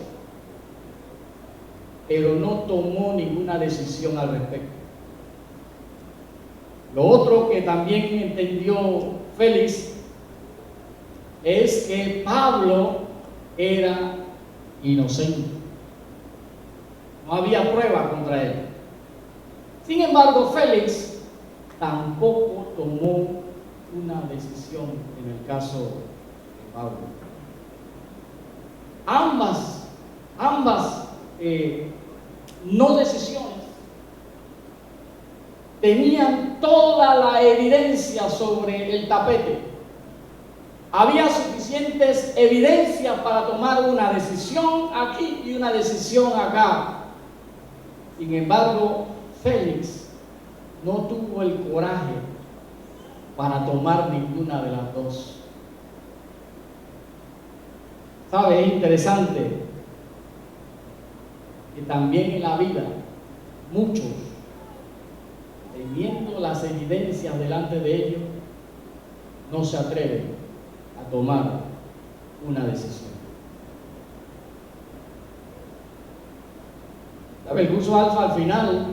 pero no tomó ninguna decisión al respecto. Lo otro que también entendió Félix es que Pablo era inocente. No había prueba contra él. Sin embargo, Félix tampoco tomó una decisión en el caso de Pablo. Ambas no decisiones tenían toda la evidencia sobre el tapete. Había suficientes evidencias para tomar una decisión aquí y una decisión acá. Sin embargo, Félix no tuvo el coraje para tomar ninguna de las dos. ¿Sabe? Es interesante que también en la vida muchos, teniendo las evidencias delante de ellos, no se atreven a tomar una decisión. ¿Sabe? El curso Alfa, al final,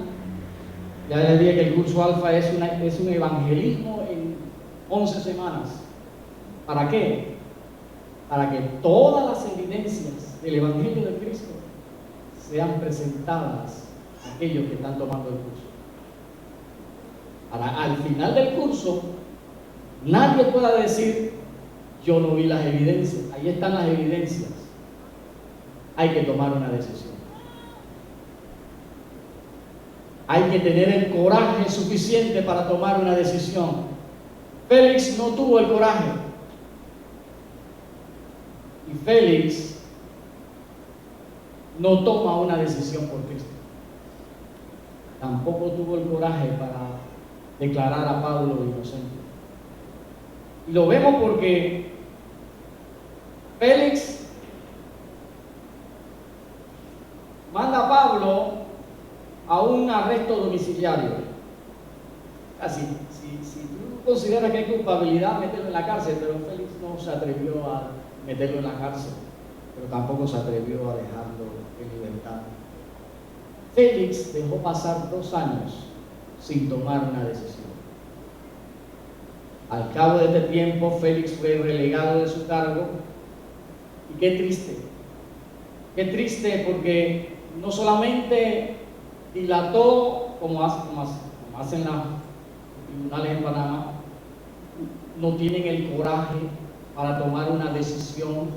ya les dije que el curso Alfa es un evangelismo en 11 semanas. ¿Para qué? Para que todas las evidencias del Evangelio de Cristo sean presentadas a aquellos que están tomando el curso. Para al final del curso, nadie pueda decir, yo no vi las evidencias. Ahí están las evidencias. Hay que tomar una decisión. Hay que tener el coraje suficiente para tomar una decisión. Félix no tuvo el coraje. Y Félix no toma una decisión por Cristo. Tampoco tuvo el coraje para declarar a Pablo inocente. Y lo vemos porque Félix manda a Pablo a un arresto domiciliario. Así, si tú consideras que hay culpabilidad, mételo en la cárcel, pero Félix no se atrevió a meterlo en la cárcel, pero tampoco se atrevió a dejarlo en libertad. Félix dejó pasar 2 años sin tomar una decisión. Al cabo de este tiempo, Félix fue relegado de su cargo. Y qué triste, porque no solamente dilató, como hacen los tribunales en Panamá, no tienen el coraje para tomar una decisión,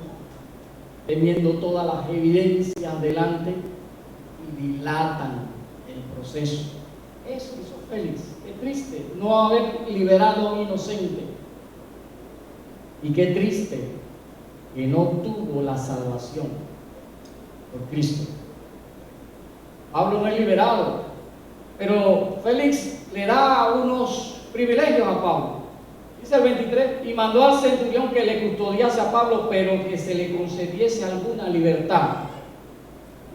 teniendo todas las evidencias delante, y dilatan el proceso. Eso hizo Félix. Qué triste no haber liberado a un inocente. Y qué triste que no tuvo la salvación por Cristo. Pablo no es liberado, pero Félix le da unos privilegios a Pablo. Dice el 23, y mandó al centurión que le custodiase a Pablo, pero que se le concediese alguna libertad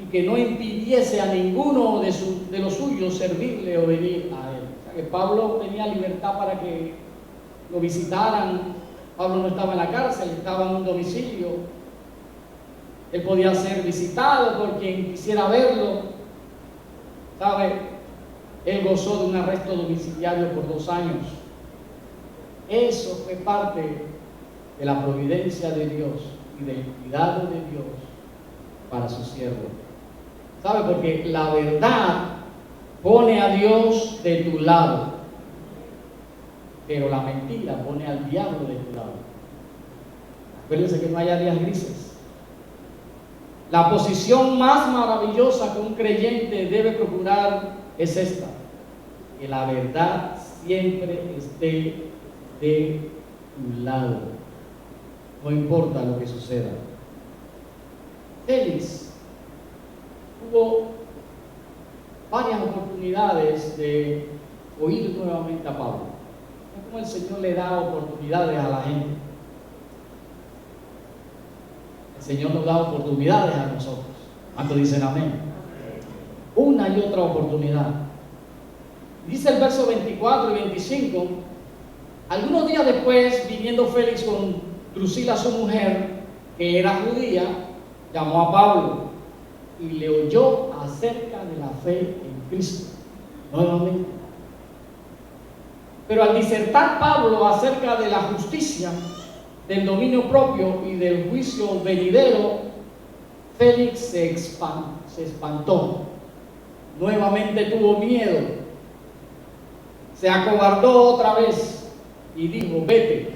y que no impidiese a ninguno de los suyos servirle o venir a él. O sea que Pablo tenía libertad para que lo visitaran Pablo no estaba en la cárcel, estaba en un domicilio. Él podía ser visitado por quien quisiera verlo. ¿Sabe? Él gozó de un arresto domiciliario por 2 años. Eso fue parte de la providencia de Dios y del cuidado de Dios para su siervo. ¿Sabe? Porque la verdad pone a Dios de tu lado, pero la mentira pone al diablo de tu lado. Acuérdense que no hay áreas grises. La posición más maravillosa que un creyente debe procurar es esta: que la verdad siempre esté de tu lado, no importa lo que suceda. Félix tuvo varias oportunidades de oír nuevamente a Pablo. Es como el Señor le da oportunidades a la gente. El Señor nos da oportunidades a nosotros. ¿Cuántos dicen amén? Una y otra oportunidad. Dice el verso 24 y 25: algunos días después, viniendo Félix con Drusila su mujer, que era judía, llamó a Pablo y le oyó acerca de la fe en Cristo nuevamente. Pero al disertar Pablo acerca de la justicia, del dominio propio y del juicio venidero, Félix se espantó. Nuevamente tuvo miedo. Se acobardó otra vez y dijo: vete,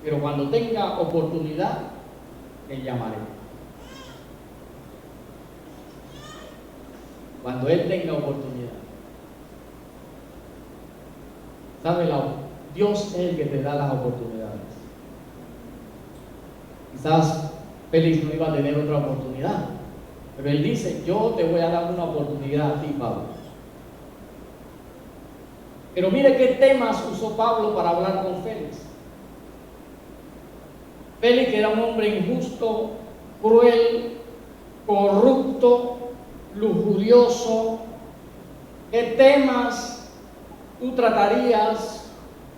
pero cuando tenga oportunidad te llamaré. Cuando él tenga oportunidad. ¿Sabe? Dios es el que te da las oportunidades. Quizás Félix no iba a tener otra oportunidad, pero él dice: yo te voy a dar una oportunidad a ti, Pablo. Pero mire qué temas usó Pablo para hablar con Félix. Félix era un hombre injusto, cruel, corrupto, lujurioso. ¿Qué temas tú tratarías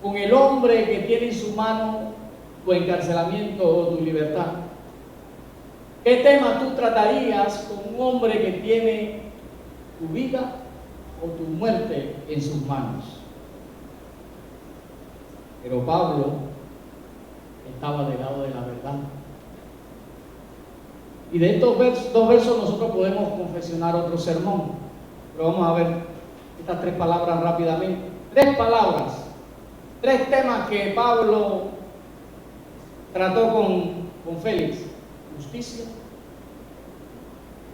con el hombre que tiene en su mano tu encarcelamiento o tu libertad? ¿Qué tema tú tratarías con un hombre que tiene tu vida o tu muerte en sus manos? Pero Pablo estaba del lado de la verdad. Y de estos dos versos nosotros podemos confeccionar otro sermón. Pero vamos a ver estas 3 palabras rápidamente. 3 palabras, 3 temas que Pablo trató con Félix. Justicia.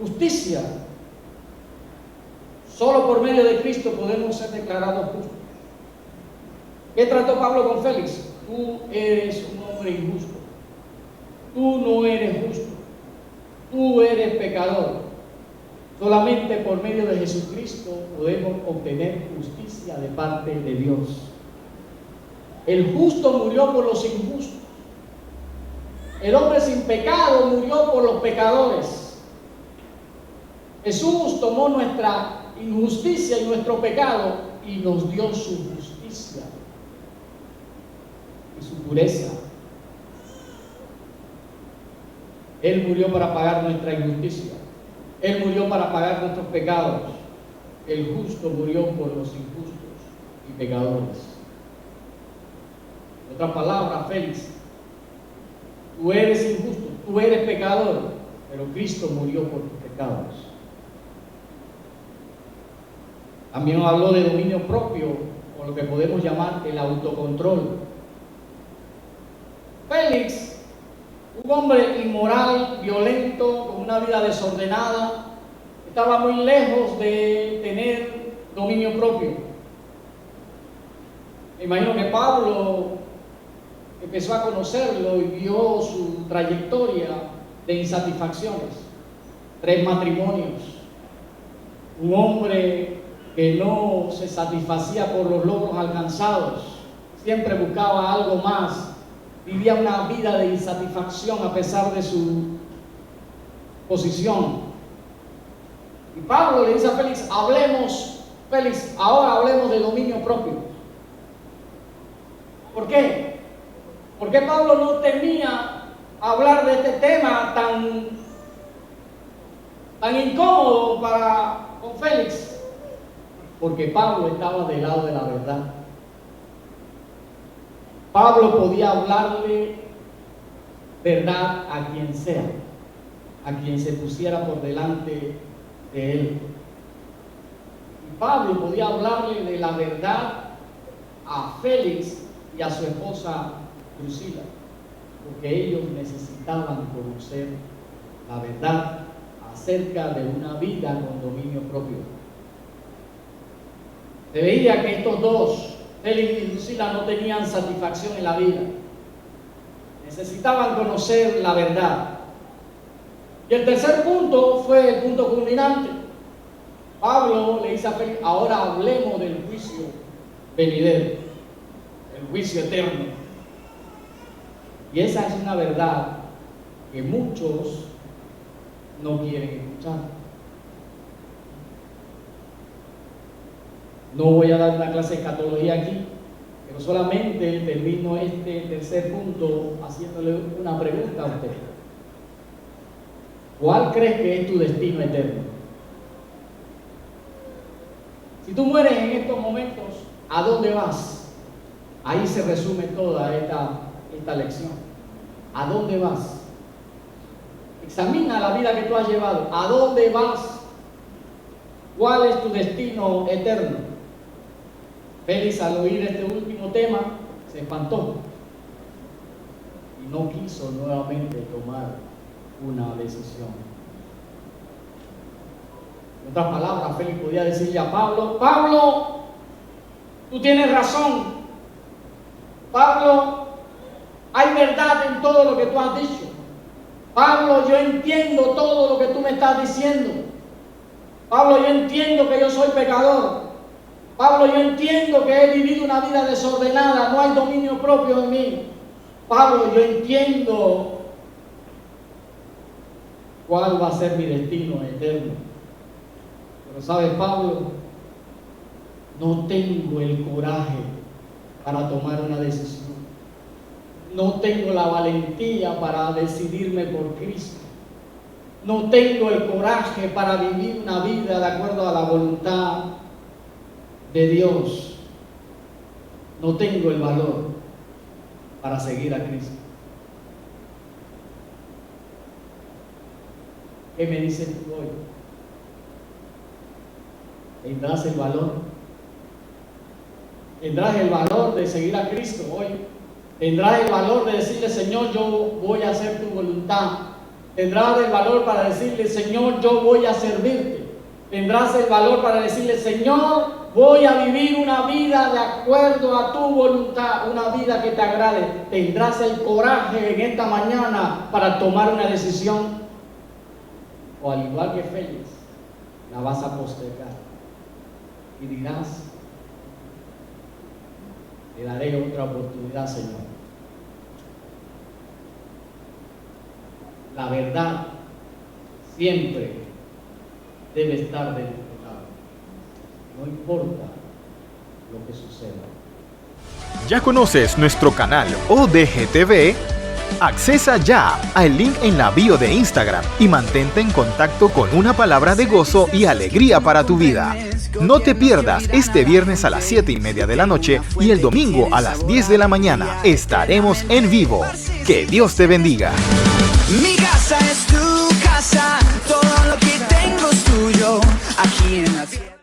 Justicia. Solo por medio de Cristo podemos ser declarados justos. ¿Qué trató Pablo con Félix? Tú eres un hombre injusto. Tú no eres justo. Tú eres pecador. Solamente por medio de Jesucristo podemos obtener justicia de parte de Dios. El justo murió por los injustos. El hombre sin pecado murió por los pecadores. Jesús tomó nuestra injusticia y nuestro pecado y nos dio su justicia y su pureza. Él murió para pagar nuestra injusticia. Él murió para pagar nuestros pecados. El justo murió por los injustos y pecadores. En otras palabras, Félix, tú eres injusto, tú eres pecador, pero Cristo murió por tus pecados. También habló de dominio propio, o lo que podemos llamar el autocontrol. Félix, un hombre inmoral, violento, con una vida desordenada, estaba muy lejos de tener dominio propio. Me imagino que Pablo empezó a conocerlo y vio su trayectoria de insatisfacciones. 3 matrimonios. Un hombre que no se satisfacía por los logros alcanzados, siempre buscaba algo más. Vivía una vida de insatisfacción a pesar de su posición. Y Pablo le dice a Félix: ahora hablemos de dominio propio. ¿Por qué? ¿Por qué Pablo no temía hablar de este tema tan incómodo con Félix? Porque Pablo estaba del lado de la verdad. Pablo podía hablarle verdad a quien sea, a quien se pusiera por delante de él. Y Pablo podía hablarle de la verdad a Félix y a su esposa Drusila, porque ellos necesitaban conocer la verdad acerca de una vida con dominio propio. Se veía que estos dos, Félix y Drusila, no tenían satisfacción en la vida. Necesitaban conocer la verdad. Y el tercer punto fue el punto culminante. Pablo le dice a Félix: ahora hablemos del juicio venidero, el juicio eterno. Y esa es una verdad que muchos no quieren escuchar. No voy a dar una clase de escatología aquí, pero solamente termino este tercer punto haciéndole una pregunta a usted. ¿Cuál crees que es tu destino eterno? Si tú mueres en estos momentos, ¿a dónde vas? Ahí se resume toda esta lección. ¿A dónde vas? Examina la vida que tú has llevado. ¿A dónde vas? ¿Cuál es tu destino eterno? Félix, al oír este último tema, se espantó y no quiso nuevamente tomar una decisión. En otras palabras, Félix podía decirle a Pablo: Pablo, tú tienes razón. Pablo, hay verdad en todo lo que tú has dicho. Pablo, yo entiendo todo lo que tú me estás diciendo. Pablo, yo entiendo que yo soy pecador. Pablo, yo entiendo que he vivido una vida desordenada, no hay dominio propio en mí. Pablo, yo entiendo cuál va a ser mi destino eterno. Pero ¿sabes, Pablo? No tengo el coraje para tomar una decisión. No tengo la valentía para decidirme por Cristo. No tengo el coraje para vivir una vida de acuerdo a la voluntad de Dios. No tengo el valor para seguir a Cristo. ¿Qué me dices tú hoy? ¿Tendrás el valor? ¿Tendrás el valor de seguir a Cristo hoy? ¿Tendrás el valor de decirle: Señor, yo voy a hacer tu voluntad? ¿Tendrás el valor para decirle: Señor, yo voy a servirte? ¿Tendrás el valor para decirle: Señor, voy a vivir una vida de acuerdo a tu voluntad, una vida que te agrade? ¿Tendrás el coraje en esta mañana para tomar una decisión? O al igual que Félix, la vas a postergar y dirás: le daré otra oportunidad, Señor. La verdad siempre debe estar de nuestro lado, no importa lo que suceda.
¿Ya conoces nuestro canal ODGTV? Accesa ya al link en la bio de Instagram y mantente en contacto con una palabra de gozo y alegría para tu vida. No te pierdas este viernes a las 7:30 de la noche y el domingo a las 10 de la mañana. Estaremos en vivo. Que Dios te bendiga.
Mi casa es tu casa, todo lo que tengo es tuyo, aquí en la tierra.